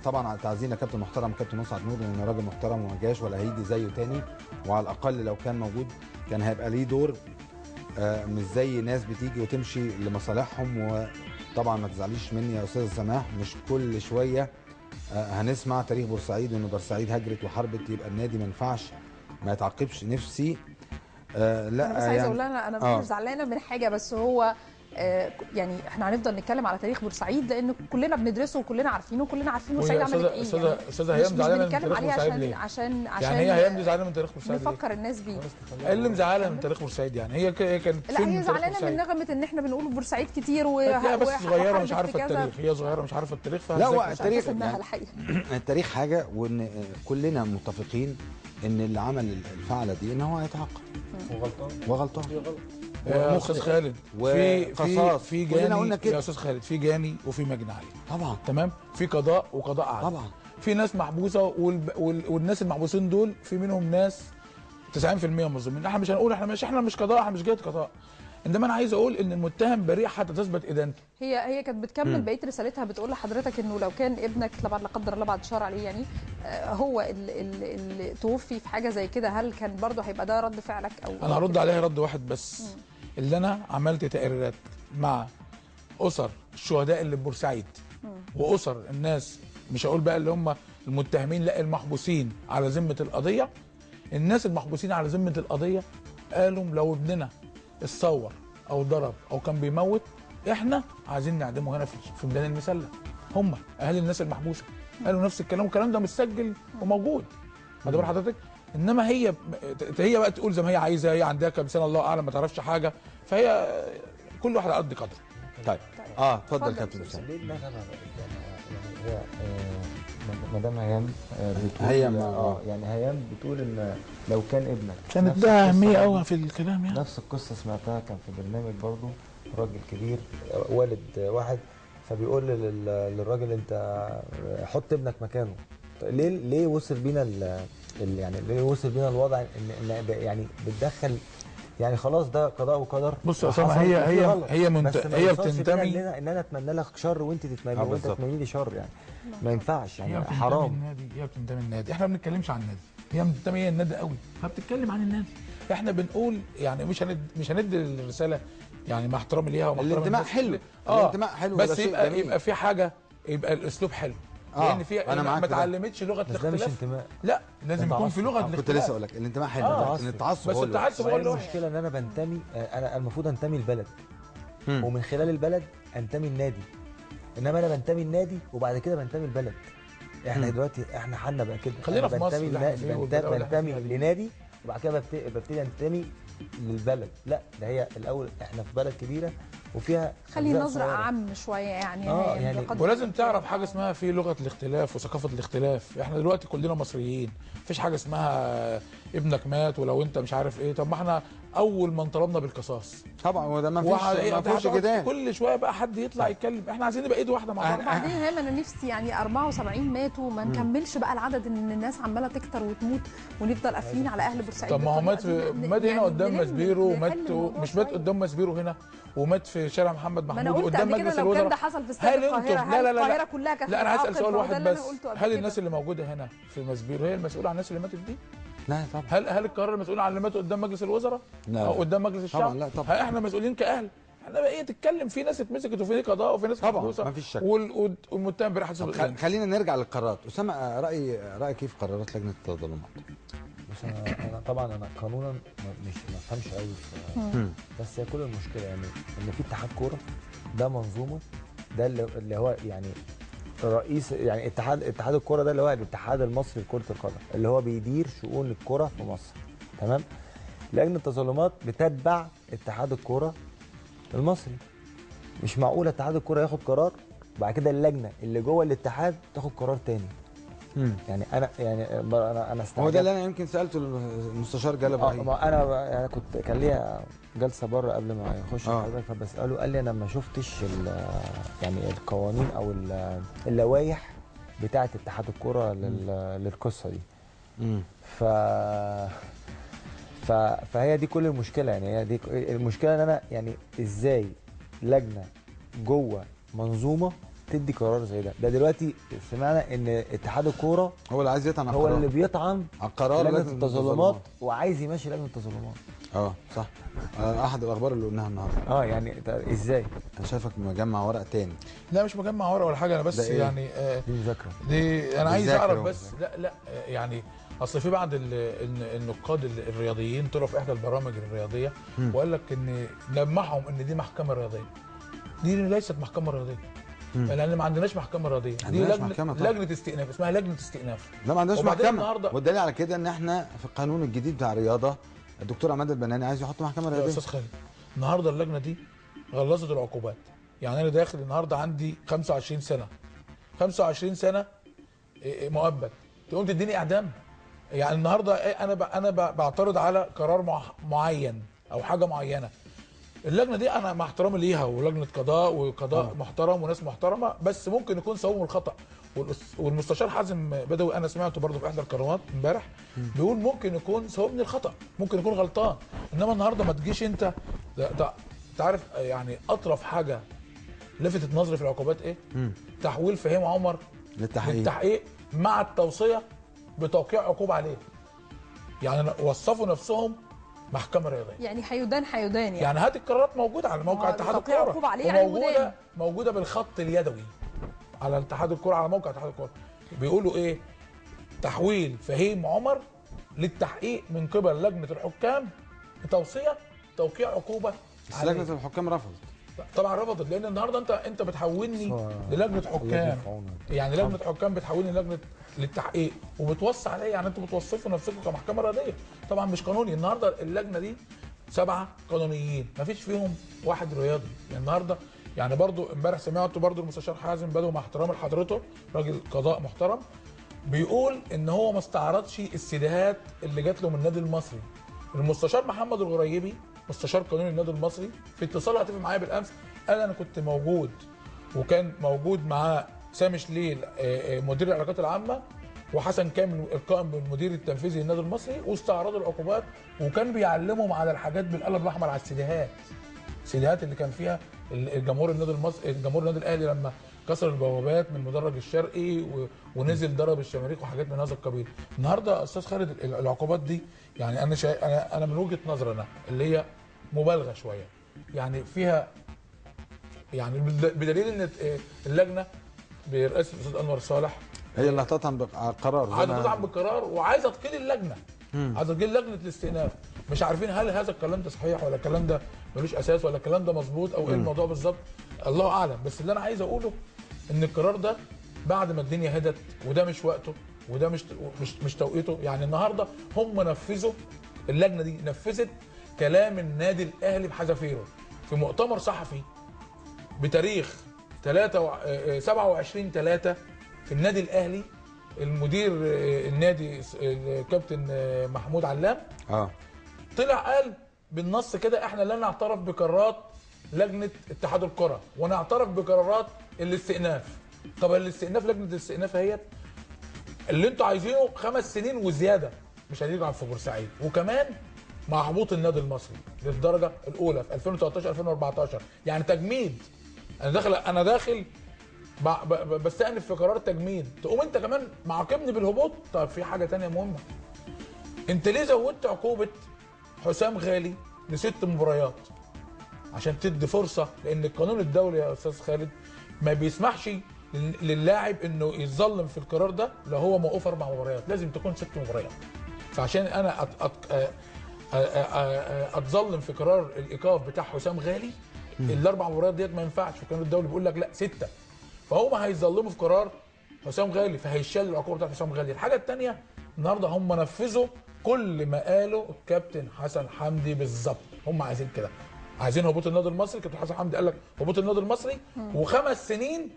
طبعا تعزينا كابتن محترم كابتن مسعد نور، لانه راجل محترم وما جاش ولا هيجي زيه تاني، وعلى الاقل لو كان موجود كان هيبقى ليه دور، مش زي ناس بتيجي وتمشي لمصالحهم. وطبعا ما تزعليش مني يا استاذه سماح، مش كل شويه هنسمع تاريخ بورسعيد وان بورسعيد هجرت وحاربت يبقى النادي ما ينفعش ما يتعاقبش. نفسي لا أنا بس عايزه اقول لها انا مش زعلانه من حاجه، بس هو يعني احنا هنفضل نتكلم على تاريخ بورسعيد لان كلنا بندرسه وكلنا عارفينه وكلنا عارفين بورسعيد عملت ايه. استاذه هيام زعلانه من تاريخ بورسعيد ليه؟ عشان يعني هي هيام دي زعلانه من تاريخ بورسعيد ليه؟ نفكر الناس بيه. ايه اللي مزعلها من تاريخ بورسعيد؟ يعني هي كانت لا هي زعلانه من نغمه ان احنا بنقول بورسعيد كتير بس صغيره مش عارفه التاريخ، هي صغيره مش عارفه التاريخ. لا هو التاريخ التاريخ حاجه، وان كلنا متفقين ان اللي عمل الفعله دي ان هو هيتعاقب وغلطان استاذ خالد في جاني يا استاذ خالد، في جاني وفي مجني عليه طبعا، تمام، في قضاء وقضاء عادل طبعا. في ناس محبوسه والناس المحبوسين دول في منهم ناس 90% مظلومين. احنا مش هنقول احنا مش قضاء، احنا مش جهه قضاء، انما انا عايز اقول ان المتهم بريء حتى تثبت ادانته. هي كانت بتكمل بقيه رسالتها، بتقول لحضرتك انه لو كان ابنك طبعا لا قدر الله بعد الشر عليه يعني هو اللي توفي في حاجه زي كده، هل كان برضه هيبقى ده رد فعلك؟ او انا هرد عليها رد واحد بس. اللي انا عملت تقريرات مع اسر الشهداء اللي في بورسعيد واسر الناس، مش هقول بقى اللي هم المتهمين، لا المحبوسين على ذمه القضيه. الناس المحبوسين على ذمه القضيه قالوا لو ابننا اتصور او ضرب او كان بيموت احنا عايزين نعدمه هنا في ميدان المسله. هم اهالي الناس المحبوسه قالوا نفس الكلام، والكلام ده مسجل وموجود. خد بال حضرتك. انما هي بقى تقول زي ما هي عايزه، هي عندها كام سنه الله اعلم، ما تعرفش حاجه، فهي كل واحد على قد قدره. طيب اتفضل كابتن اسامه. ليه دماغها هي مدام هيام بتقول يعني هيام بتقول ان لو كان ابنك كانت ده اهميه قوي في الكلام يعني. نفس القصه سمعتها كان في برنامج برضو راجل كبير والد واحد، فبيقول للراجل انت حط ابنك مكانه. ليه وصل بينا يعني ليه وصل بينا الوضع ان يعني بتدخل يعني خلاص ده قضاء وقدر. بص يا اسامه، هي بتنتمي ان انا اتمنى لك شر وانت تتمنى وانت تتمني لي شر، يعني ما ينفعش يعني حرام. هي بتنتمي النادي، احنا ما بنتكلمش عن النادي، هي بتنتمي هي النادي قوي، فبتتكلم عن النادي. احنا بنقول يعني مش هندي الرساله يعني مع احترامي ليها ومع احترامي الانتماء حلو. الانتماء حلو بس يبقى في حاجه، يبقى الاسلوب حلو. لان في انا ما اتعلمتش لغه الاختلاف. ده مش انتماء، لا لازم يكون في لغه الاختلاف. كنت لسه اقول لك الانتماء حلو، ان التعصب بس التعصب هو المشكله. ان انا بنتمي، انا المفروض انتمي البلد ومن خلال البلد انتمي النادي، انما انا بنتمي النادي وبعد كده بنتمي البلد. احنا دلوقتي احنا حالنا بقى كده، خلينا في مصر بنتمي لنادي وبعد كده ببتدي انتمي للبلد. لا ده هي الاول احنا في بلد كبيره وفيها خلي نظره اعم شويه يعني. ولازم تعرف حاجه اسمها في لغه الاختلاف وثقافه الاختلاف. احنا دلوقتي كلنا مصريين، مفيش حاجه اسمها ابنك مات ولو انت مش عارف ايه. طب ما احنا اول من طلبنا بالقصاص طبعا، وده ما فيش جدال. كل شويه بقى حد يطلع يتكلم، احنا عايزين نبقى ايد واحده مع بعض. وبعدين هيما انا نفسي يعني 74 ماتوا ما نكملش بقى العدد، ان الناس عماله تكتر وتموت ونفضل قافلين على اهل بورسعيد. طب ما هو مات هنا قدام مسبيرو، مش مات قدام مسبيرو هنا، ومات في شارع محمد محمود قدام مجلس الوزراء. لو كان ده حصل في استاد القاهره، القاهره كلها كانت لا انا هسال سؤال واحد بس، هل الناس اللي موجوده هنا في مسبيرو هي المسؤوله عن الناس اللي ماتت دي؟ لا طبعا. هل القاهره المسؤوله عن اللي ماتوا قدام مجلس الوزراء؟ لا. او قدام مجلس الشعب؟ طبعا لا طبعا. احنا مسؤولين كاهل. احنا بقى ايه تتكلم، في ناس اتمسكت وفي قضاء وفي ناس محبوسه طبعا ما فيش شك، والمتهم بريء حسب. خلينا نرجع للقرارات. اسامه، رايك كيف قرارات لجنه التظلمات؟ بس انا طبعا قانونا مش ما افهمش قوي بس هي كل المشكله يعني ان في اتحاد كوره، ده منظومه، ده اللي هو يعني الرئيس، يعني اتحاد الكوره ده اللي هو الاتحاد المصري لكره القدم، اللي هو بيدير شؤون الكوره في مصر. تمام. لجنه التظلمات بتتبع اتحاد الكوره المصري. مش معقول اتحاد الكوره ياخد قرار وبعد كده اللجنه اللي جوه الاتحاد تاخد قرار تاني. يعني انا استعجبت. هو ده اللي انا يمكن سالته المستشار جلال ابراهيم. انا كان ليا جلسه بره قبل ما يخش حضرتك، فبساله قال لي انا ما شفتش يعني القوانين او اللوائح بتاعه اتحاد الكوره للقصه دي. فهي دي كل المشكله، يعني هي دي المشكله، ان انا يعني ازاي لجنه جوه منظومه تدي قرار زي ده دلوقتي سمعنا ان اتحاد الكوره هو اللي عايز يطعن، هو اللي بيطعن على قرار لجنه التظلمات وعايز يمشي لجنه التظلمات. صح. احد الاخبار اللي قلناها النهارده. يعني ازاي؟ انا شايفك مجمع ورق تاني. لا مش مجمع ورق ولا حاجه، انا بس يعني دي مذاكره، دي انا عايز اعرف بس. لا يعني اصل في بعض النقاد الرياضيين طلعوا في احدى البرامج الرياضيه وقال لك ان لمحهم ان دي محكمه رياضيه. دي ليست محكمه رياضيه، لان ما عندناش محكمه رياضيه، دي لجنه استئناف، اسمها لجنه استئناف. لا ما عندناش محكمه، والدليل على كده ان احنا في القانون الجديد بتاع الرياضه الدكتور عماد البناني عايز يحط محكمه رياضيه. يا استاذ خالد، النهارده اللجنه دي غلظت العقوبات. يعني انا داخل النهارده عندي 25 سنه 25 سنه مؤبد، تقوم تديني اعدام؟ يعني النهارده انا بعترض على قرار معين او حاجه معينه. اللجنه دي انا مع احترامي ليها، ولجنه قضاء وقضاء محترم وناس محترمه، بس ممكن يكون صوابهم الخطا. والمستشار حازم بدوي انا سمعته برضه في احدى القنوات امبارح بيقول ممكن يكون صوابني الخطا، ممكن يكون غلطان. انما النهارده ما تجيش انت ده انت عارف يعني اطرف حاجه لفتت نظري في العقوبات ايه؟ تحويل فهيم عمر للتحقيق مع التوصيه بتوقيع عقوبه عليه. يعني وصفوا نفسهم محكمه رياضيه. يعني حيدان يعني هذه القرارات موجوده على موقع اتحاد الكوره، وموجوده بالخط اليدوي على اتحاد الكوره، على موقع اتحاد الكوره. بيقولوا ايه؟ تحويل فهيم عمر للتحقيق من قبل لجنه الحكام بتوصيه توقيع عقوبه بس لجنه الحكام رفضت. طبعا رفضت، لان النهارده انت بتحولني للجنه حكام. يعني لجنه حكام بتحولني لجنه للتحقيق وبتوصي عليا، يعني انتوا بتوصفوا نفسكم كمحكمه رياضيه. طبعا مش قانوني. النهارده اللجنه دي 7 قانونيين، ما فيش فيهم واحد رياضي. يعني النهارده يعني برضو امبارح سمعت برضو المستشار حازم بدوي، مع احترامي لحضرته راجل قضاء محترم، بيقول ان هو ما استعرضش السيديهات اللي جات له من النادي المصري. المستشار محمد الغريبي مستشار قانوني النادي المصري في اتصال هاتفي معايا بالامس قال انا كنت موجود، وكان موجود معاه سامي شليل مدير العلاقات العامه وحسن كامل القائم بالمدير التنفيذي للنادي المصري، واستعرضوا العقوبات وكان بيعلمهم على الحاجات بالقلم الاحمر على السيديهات اللي كان فيها الجمهور النادي المصري، الجمهور النادي الاهلي لما كسر البوابات من المدرج الشرقي ونزل ضرب الشماريخ وحاجات من هذا القبيل. النهارده استاذ خالد العقوبات دي يعني انا من وجهه نظري انا اللي هي مبالغه شويه، يعني فيها يعني بدليل ان اللجنه برئاسه الاستاذ انور صالح هي اللي هتطعن بالقرار، عايزه تطعن بالقرار وعايزه تقيل اللجنه، عايزه تقيل لجنه الاستئناف. مش عارفين هل هذا الكلام ده صحيح ولا الكلام ده ملوش اساس ولا الكلام ده مظبوط او ايه الموضوع بالظبط، الله اعلم. بس اللي انا عايز اقوله ان القرار ده بعد ما الدنيا هدت، وده مش وقته وده مش توقيته. يعني النهارده هم نفذوا، اللجنه دي نفذت كلام النادي الاهلي بحذافيره في مؤتمر صحفي بتاريخ 27/3 في النادي الاهلي. المدير النادي الكابتن محمود علام طلع قال بالنص كده احنا لا نعترف بقرارات لجنه اتحاد الكره ونعترف بقرارات الاستئناف. طب الاستئناف، لجنه الاستئناف اهيت اللي انتوا عايزينه 5 سنين وزياده مش هتيجي في بورسعيد، وكمان مع هبوط النادي المصري للدرجه الاولى في 2013 2014، يعني تجميد. انا داخل بستأنف في قرار تجميد، تقوم انت كمان معاقبني بالهبوط. طب في حاجه ثانيه مهمه، انت ليه زودت عقوبه حسام غالي ل6 مباريات؟ عشان تدي فرصه، لان القانون الدولي يا استاذ خالد ما بيسمحش للاعب انه يتظلم في القرار ده لو هو موقوف 4 مباريات، لازم تكون 6 مباريات. فعشان انا اتظلم في قرار الايقاف بتاع حسام غالي ال4 مباريات ديت ما ينفعش، القانون الدولي بيقول لك لا 6. فهم هيتظلموا في قرار حسام غالي، فهيشال العقوبه بتاعت حسام غالي. الحاجه الثانيه النهارده هم نفذوا كل ما قاله الكابتن حسن حمدي بالظبط. هم عايزين كده، عايزين هبوط النادي المصري. كابتن حسن حمدي قال لك هبوط النادي المصري و5 سنين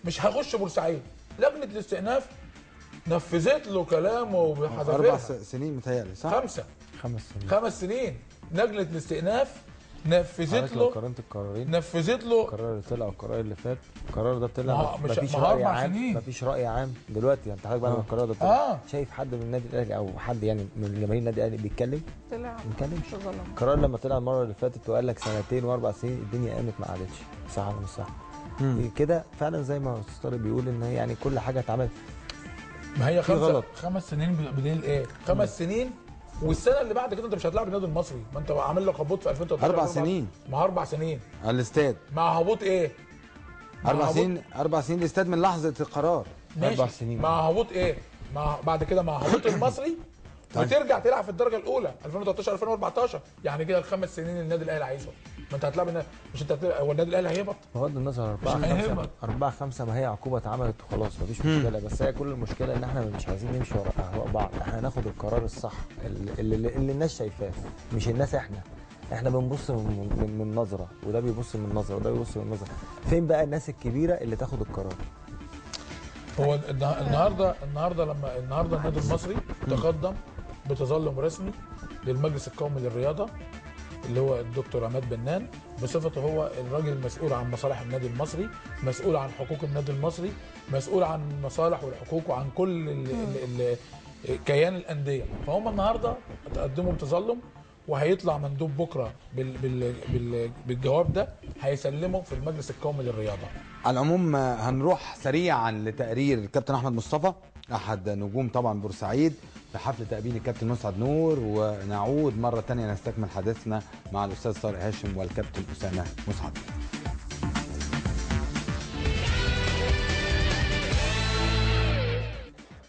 مش هخش بورسعيد. لجنه الاستئناف نفذت له كلامه بحذافيرها. 4 سنين متهيألي صح؟ 5 سنين لجنه الاستئناف نفذت له. قارنت القرارين، نفذت له القرار اللي طلع والقرار اللي فات. القرار ده طلع مفيش رأي عام، مفيش رأي عام دلوقتي. انت حضرتك بعد ما القرار ده طلع شايف حد من النادي الاهلي او حد يعني من جماهير النادي الاهلي بيتكلم؟ طلع ما بيتكلمش. القرار لما طلع المره اللي فاتت وقال لك 2 و4 سنين الدنيا قامت ما عادتش. صح ولا مش صح؟ كده فعلا زي ما استاذ طارق بيقول ان يعني كل حاجه اتعملت. ما هي 5 سنين بدليل ايه؟ 5 سنين والسنه اللي بعد كده انت مش هتلعب النادي المصري، ما انت عامل لك هبوط في 2013. 4 سنين. مع 4 سنين على الاستاد. مع هبوط ايه؟ 4 سنين. 4 سنين الاستاد من لحظه القرار. 4 سنين مع هبوط ايه؟ بعد كده مع هبوط المصري وترجع تلعب في الدرجه الاولى 2013 2014. يعني كده ال5 سنين النادي الاهلي عايزهم. ما انت هتلعب مش انت هو النادي الاهلي هيهبط؟ بغض النظر 4-5 ما هي عقوبه اتعملت وخلاص مفيش مشكله. بس هي كل المشكله ان احنا مش عايزين نمشي ورا اهواء بعض، احنا هناخد القرار الصح اللي الناس شايفاه، مش الناس. احنا بنبص من نظره، وده بيبص من نظره، وده بيبص من نظره. فين بقى الناس الكبيره اللي تاخد القرار؟ هو النهارده لما النادي المصري تقدم بتظلم رسمي للمجلس القومي للرياضه اللي هو الدكتور عماد بنان، بصفته هو الراجل المسؤول عن مصالح النادي المصري، مسؤول عن حقوق النادي المصري، مسؤول عن المصالح والحقوق وعن كل كيان الانديه. فهم النهارده تقدموا بتظلم وهيطلع مندوب بكره بالجواب ده هيسلمه في المجلس القومي للرياضه. على العموم هنروح سريعا لتقرير الكابتن احمد مصطفى احد نجوم طبعا بورسعيد في حفل تأبين الكابتن مسعد نور، ونعود مره ثانيه نستكمل حديثنا مع الاستاذ طارق هاشم والكابتن اسامه مسعد.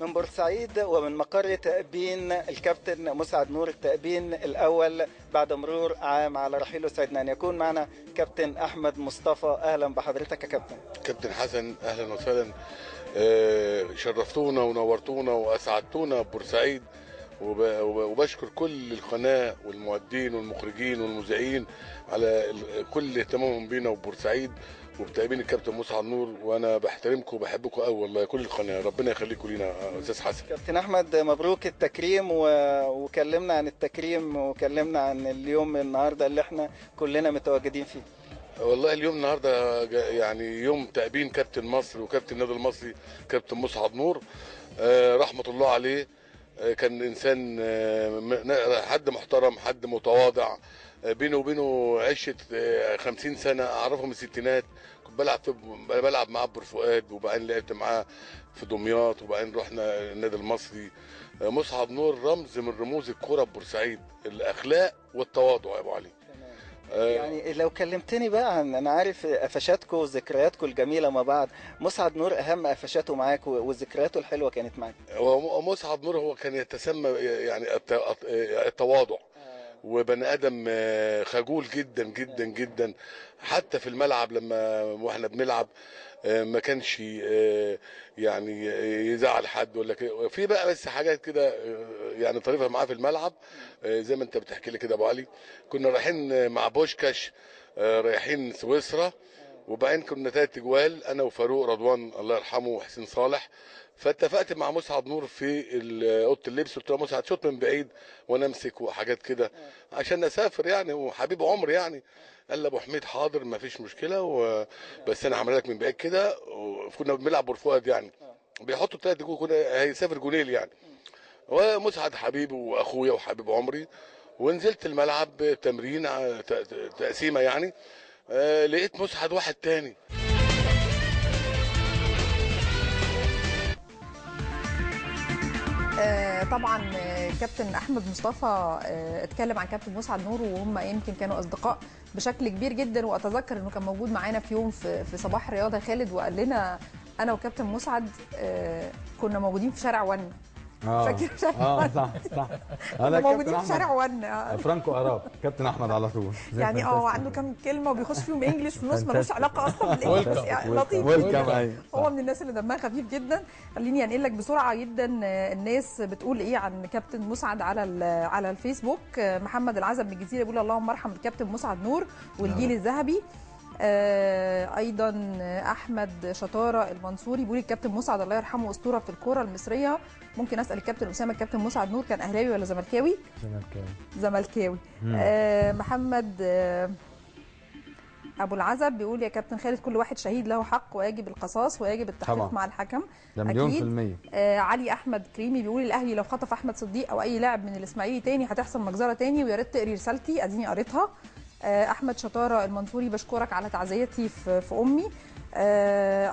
من بورسعيد ومن مقر تأبين الكابتن مسعد نور، التأبين الأول بعد مرور عام على رحيله، سعدنا أن يكون معنا كابتن أحمد مصطفى. أهلا بحضرتك يا كابتن. كابتن حسن أهلا وسهلا، شرفتونا ونورتونا وأسعدتونا ببورسعيد، وبشكر كل القناة والمؤدين والمخرجين والمذيعين على كل اهتمامهم بينا وبورسعيد وبتأبين الكابتن مسعد نور، وانا بحترمكم وبحبكم قوي والله كل القناه، ربنا يخليكم لينا استاذ حسن. كابتن احمد مبروك التكريم، وكلمنا عن التكريم وكلمنا عن اليوم النهارده اللي احنا كلنا متواجدين فيه. والله اليوم النهارده يعني يوم تأبين كابتن مصر وكابتن النادي المصري كابتن مسعد نور، رحمه الله عليه. كان انسان حد محترم، حد متواضع، بينه وبينه عشت 50 سنه، اعرفه من الستينات. كنت بلعب معاه ببور فؤاد، وبعدين لعبت معاه في دمياط، وبعدين رحنا النادي المصري. مسعد نور رمز من رموز الكوره ببورسعيد، الاخلاق والتواضع يا ابو علي. يعني لو كلمتني بقى عن، انا عارف قفشاتكم وذكرياتكم الجميله مع بعض، مسعد نور اهم قفشاته معاك وذكرياته الحلوه كانت معاك. مسعد نور هو كان يتسمى يعني التواضع، وبني ادم خجول جدا جدا جدا. حتى في الملعب لما واحنا بنلعب ما كانش يعني يزعل حد ولا كده. في بقى بس حاجات كده يعني طريفه معاه في الملعب، زي ما انت بتحكي لي كده ابو علي. كنا رايحين مع بوشكاش، رايحين سويسرا، وبعدين كنا 3 جوال انا وفاروق رضوان الله يرحمه وحسين صالح. فاتفقت مع مسعد نور في اوضه اللبس، قلت له مسعد شوط من بعيد وانا امسك وحاجات كده عشان اسافر يعني، وحبيب عمري يعني. قال لي ابو حميد حاضر ما فيش مشكله، بس انا هعمل لك من بعيد كده. كنا بنلعب بور فؤاد يعني، بيحطوا 3 جول، كنا هيسافر جونيل يعني. ومسعد حبيبي واخويا وحبيب عمري، ونزلت الملعب تمرين تقسيمه يعني. لقيت مسعد واحد تاني. طبعا كابتن احمد مصطفى اتكلم عن كابتن مسعد نور، وهم يمكن كانوا اصدقاء بشكل كبير جدا. واتذكر انه كان موجود معانا في يوم في صباح الرياضه خالد، وقال لنا انا وكابتن مسعد كنا موجودين في شارع ون. فاكر شارع صح كنا موجودين في شارع ون. فرانكو اراب كابتن احمد على طول يعني عنده كام كلمه وبيخش فيهم انجلش في النص ملوش علاقه اصلا بالانجلش. يعني لطيف. هو من الناس اللي دمها خفيف جدا. خليني انقل لك بسرعه جدا الناس بتقول ايه عن كابتن مسعد على الفيسبوك. محمد العزب من الجزيره بيقول اللهم ارحم الكابتن مسعد نور والجيل الذهبي. ايضا احمد شطاره المنصوري بيقول الكابتن مسعد الله يرحمه اسطوره في الكوره المصريه. ممكن اسال الكابتن اسامه الكابتن مسعد نور كان اهلاوي ولا زملكاوي؟ زملكاوي. محمد ابو العزب بيقول يا كابتن خالد كل واحد شهيد له حق ويجب القصاص ويجب التحقيق مع الحكم. ده مليون في المية. علي احمد كريمي بيقول الاهلي لو خطف احمد صديق او اي لاعب من الاسماعيلي تاني هتحصل مجزره تاني، ويا ريت تقري رسالتي اديني قريتها. احمد شطاره المنصوري بشكرك على تعزيتي في امي.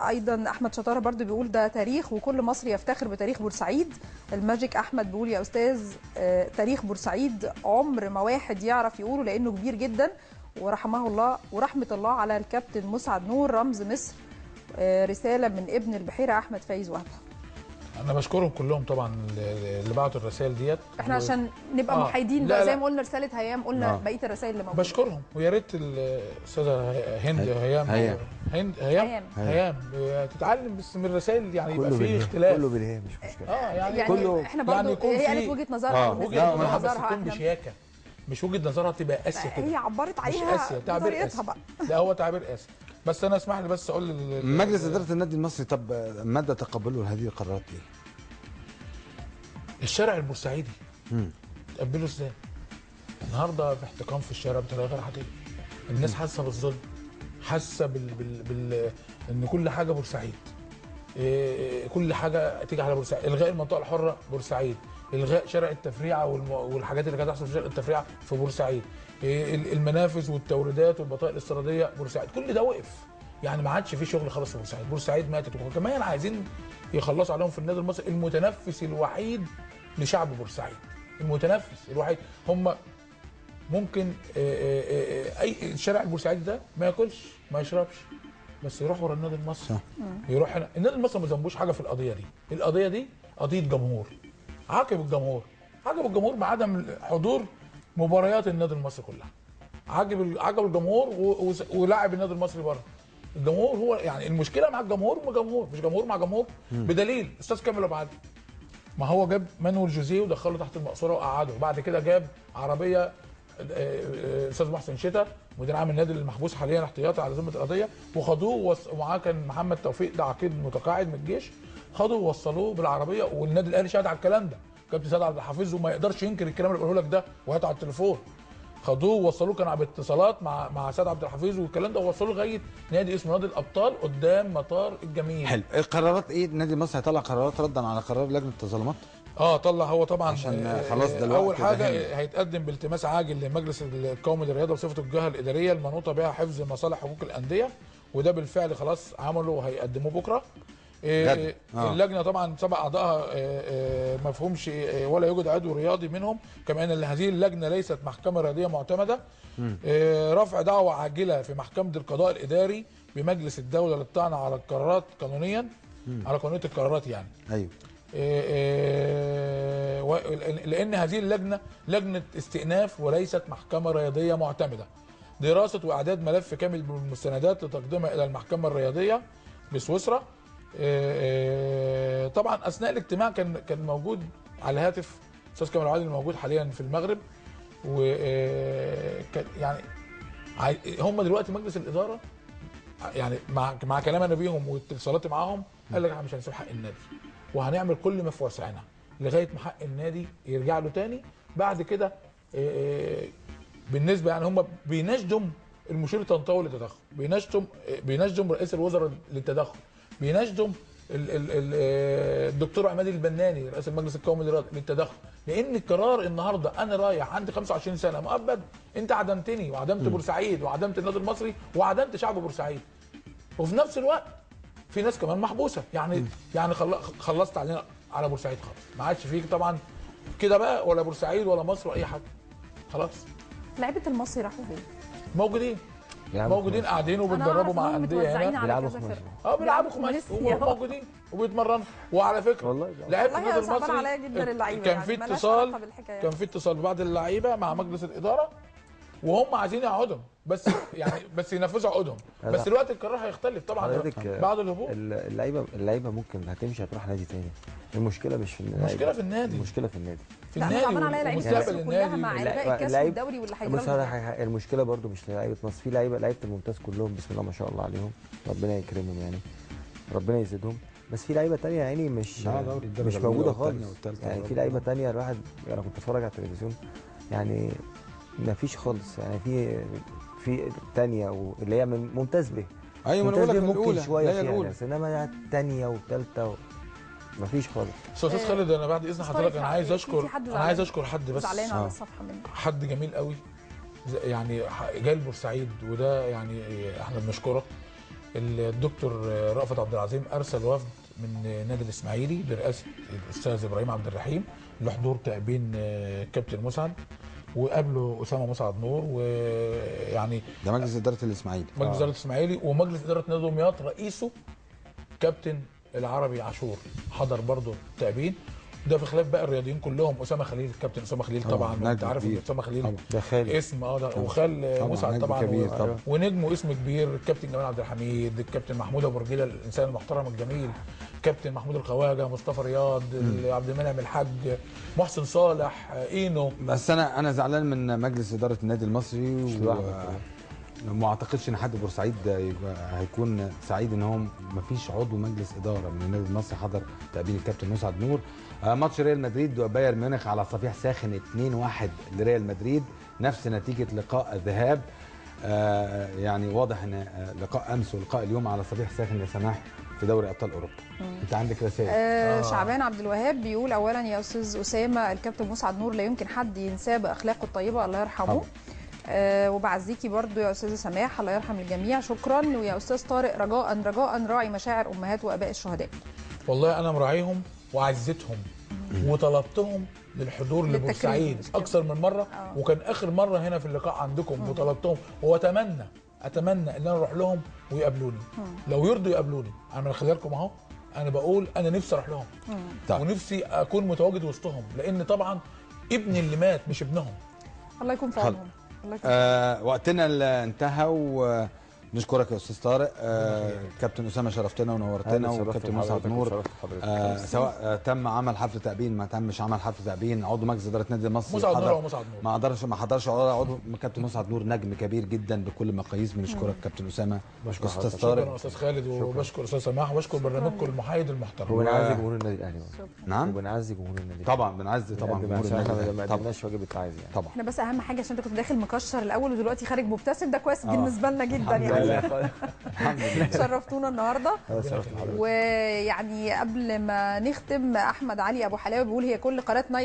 ايضا احمد شطاره برضو بيقول ده تاريخ وكل مصري يفتخر بتاريخ بورسعيد. الماجيك احمد بيقول يا استاذ تاريخ بورسعيد عمر ما واحد يعرف يقوله لانه كبير جدا، ورحمه الله ورحمه الله على الكابتن مسعد نور رمز مصر. رساله من ابن البحيره احمد فايز وهبه. انا بشكرهم كلهم طبعا اللي بعتوا الرسائل ديت. احنا عشان نبقى محايدين بقى زي ما قلنا رساله هيام قلنا بقيه الرسائل اللي موجوده. بشكرهم، ويا ريت الاستاذه هيام تتعلم بس من الرسائل يعني يبقى في اختلاف. كله بالهي مش مشكله. يعني كله احنا برضه هي قالت وجهه نظرها وجهه نظرها تكون بشياكه، مش وجهه نظرها تبقى قاسيه كده. هي عبرت عليها بطريقتها بقى. لا هو تعبير قاسي. بس انا اسمح لي بس اقول مجلس اداره النادي المصري طب مدى تقبله لهذه القرارات ايه؟ الشارع البورسعيدي تقبله ازاي؟ النهارده في احتكام في الشارع بطريقه غير عاديه. الناس حاسه بالظلم، حاسه ان كل حاجه بورسعيد. كل حاجه تيجي على بورسعيد، الغاء المنطقه الحره بورسعيد، الغاء شارع التفريعه والحاجات اللي كانت تحصل في شارع التفريعه في بورسعيد، المنافذ والتوريدات والبطاقه الاستيراديه بورسعيد، كل ده وقف. يعني ما عادش في شغل خالص في بورسعيد، بورسعيد ماتت. وكمان عايزين يخلصوا عليهم في النادي المصري المتنفس الوحيد لشعب بورسعيد، المتنفس الوحيد. هم ممكن اي الشارع البورسعيدي ده ما ياكلش ما يشربش، بس يروح ورا النادي المصري. يروح هنا. النادي المصري ما ذنبوش حاجه في القضيه دي، القضيه دي قضيه جمهور. عاقب الجمهور بعدم حضور مباريات النادي المصري كلها. عاقب الجمهور ولاعب النادي المصري بره. الجمهور هو يعني المشكله مع الجمهور مش جمهور مع جمهور. بدليل استاذ كامل ابو عادل، ما هو جاب مانويل جوزيه ودخله تحت المقصوره وقعده، وبعد كده جاب عربيه استاذ محسن شتا مدير عام النادي المحبوس حاليا احتياطي على ذمه القضيه، وخدوه ومعاه كان محمد توفيق ده عقيد متقاعد من الجيش، خدوه ووصلوه بالعربيه، والنادي الاهلي شهد على الكلام ده. كابتن سيد عبد الحفيظ وما يقدرش ينكر الكلام اللي بقوله لك ده، وهاته على التليفون. خدوه ووصلوه، كان باتصالات مع سيد عبد الحفيظ والكلام ده، ووصلوه لغايه نادي اسمه نادي الابطال قدام مطار الجميل. حلو. القرارات ايه؟ النادي المصري هيطلع قرارات ردا على قرار لجنه التظلمات؟ طلع هو طبعا عشان خلاص دلوقتي اول حاجه هيتقدم بالتماس عاجل لمجلس القومي للرياضه بصفته الجهه الاداريه المنوطه بها حفظ مصالح حقوق الانديه، وده بالفعل خلاص عملوا وهيقدموه بكره. اللجنه طبعا 7 اعضائها ما فيهمش ولا يوجد عضو رياضي منهم، كما ان هذه اللجنه ليست محكمه رياضيه معتمده. رفع دعوه عاجله في محكمه القضاء الاداري بمجلس الدوله للطعن على القرارات قانونيا، على قانونيه القرارات يعني. ايوه. لان هذه اللجنه لجنه استئناف وليست محكمه رياضيه معتمده. دراسه واعداد ملف كامل بالمستندات لتقديمها الى المحكمه الرياضيه بسويسرا. طبعا اثناء الاجتماع كان موجود على الهاتف استاذ كامل عادل، موجود حاليا في المغرب، و يعني هم دلوقتي مجلس الاداره يعني مع كلامنا بيهم واتصالاتي معاهم قال لك احنا مش هنسيب حق النادي، وهنعمل كل ما في وسعنا لغايه ما حق النادي يرجع له تاني. بعد كده بالنسبه يعني هم بيناشدوا المشير الطنطاوي للتدخل، بيناشدوا رئيس الوزراء للتدخل، بيناشدوا الدكتور عماد البناني رئيس المجلس القومي للرياضه للتدخل، لان القرار النهارده انا رايح عندي 25 سنه مؤبد، انت عدمتني وعدمت بورسعيد وعدمت النادي المصري وعدمت شعب بورسعيد، وفي نفس الوقت في ناس كمان محبوسه. يعني خلصت على بورسعيد خالص، ما عادش فيك طبعا كده بقى ولا بورسعيد ولا مصر ولا اي حاجه خلاص. لعيبه المصري راحوا فين؟ موجودين قاعدين وبيتدربوا مع انديه هنا، بيلعبوا في مصر. بيلعبوا في مصر وموجودين وبيتمرنوا. وعلى فكره لعيبه النادي المصري كان في اتصال ببعض اللعيبه مع مجلس الاداره وهم عايزين يقعدوا، بس ينفذوا عقودهم، بس دلوقتي القرار هيختلف طبعا بعد الهبوط. اللعيبه ممكن هتمشي هتروح نادي تاني. المشكله مش في المشكله في النادي، المشكله في النادي، ومستقبل النادي مع الباقي الكاس والدوري واللي هيجرى. المشكله برضو مش لعيبه مصر، في لعيبه الممتاز كلهم بسم الله ما شاء الله عليهم، ربنا يكرمهم يعني، ربنا يزيدهم. بس في لعيبه تانية يعني مش موجوده خالص يعني. في لعيبه تانية الواحد انا كنت اتفرج على التلفزيون يعني ما فيش خالص يعني. في تانية اللي هي من ممتاز به. ايوه انا بقول لك ممكن شويه فيها، انما الثانيه والثالثه ما فيش خالص. استاذ خالد انا بعد اذن حضرتك انا عايز اشكر حد بس زعلان على الصفحه منه، حد جميل قوي يعني جاي لبورسعيد، وده يعني احنا بنشكره. الدكتور رأفت عبد العظيم ارسل وفد من نادي الاسماعيلي برئاسه الاستاذ ابراهيم عبد الرحيم لحضور تأبين كابتن مسعد، وقابله اسامه مسعد نور، ويعني ده مجلس اداره الاسماعيلي، مجلس اداره الاسماعيلي، ومجلس اداره نادي دمياط رئيسه كابتن العربي عاشور حضر برضه التأبين. ده بخلاف بقى الرياضيين كلهم، اسامه خليل، الكابتن اسامه خليل طبعا انت عارف اسامه خليل ده خالد اسم وخال مسعد طبعا ونجمه اسم كبير، الكابتن جمال عبد الحميد، الكابتن محمود ابو رجيله الانسان المحترم الجميل، كابتن محمود الخواجه، مصطفى رياض، عبد المنعم الحاج، محسن صالح، اينو. بس انا زعلان من مجلس اداره النادي المصري، وما اعتقدش ان حد بورسعيد هيكون سعيد ان هو ما فيش عضو مجلس اداره من النادي المصري حضر تأبين الكابتن مسعد نور. ماتش ريال مدريد وبايرن ميونخ على صفيح ساخن 2-1 لريال مدريد، نفس نتيجه لقاء الذهاب. يعني واضح ان لقاء امس ولقاء اليوم على صفيح ساخن يا سماح في دوري ابطال اوروبا. انت عندك رسائل. شعبان عبد الوهاب بيقول اولا يا استاذ اسامه الكابتن مسعد نور لا يمكن حد ينساه باخلاقه الطيبه الله يرحمه. وبعزيكي برضو يا استاذه سماح الله يرحم الجميع شكرا. ويا استاذ طارق رجاء راعي مشاعر امهات واباء الشهداء. والله انا مراعيهم وعزتهم وطلبتهم للحضور لبورسعيد اكثر من مره. وكان اخر مره هنا في اللقاء عندكم وطلبتهم واتمنى ان انا اروح لهم ويقابلوني لو يرضوا يقابلوني. انا خلالكم اهو انا بقول انا نفسي اروح لهم ونفسي اكون متواجد وسطهم لان طبعا ابني اللي مات مش ابنهم. الله يكون في عونهم. وقتنا انتهى ونشكرك يا استاذ طارق. كابتن اسامه شرفتنا ونورتنا وكابتن مسعد نور. سواء تم عمل حفل تأبين ما تمش عمل حفل تأبين عضو مجلس اداره نادي المصري مسعد نور ما حضرش عضو كابتن مسعد نور نجم كبير جدا بكل المقاييس. بنشكرك كابتن اسامه استاذ طارق استاذ خالد وبشكر استاذ سماح وبشكر برنامجكم المحايد المحترم. وبنعزي جمهور النادي الاهلي. نعم وبنعزي جمهور النادي طبعا بنعزي طبعا جمهور النادي الاهلي. ما قدمناش واجب التعازي يعني طبعا. احنا بس اهم حاجه عشان انت كنت داخل مكشر الاول ودلوقتي خارج مبتسم ده كويس بالنسبه لنا جدا يعني. الحمد لله شرفتونا النهارده. ويعني قبل ما نختم احمد علي ابو حلاوه بيقول هي كل قناه نايل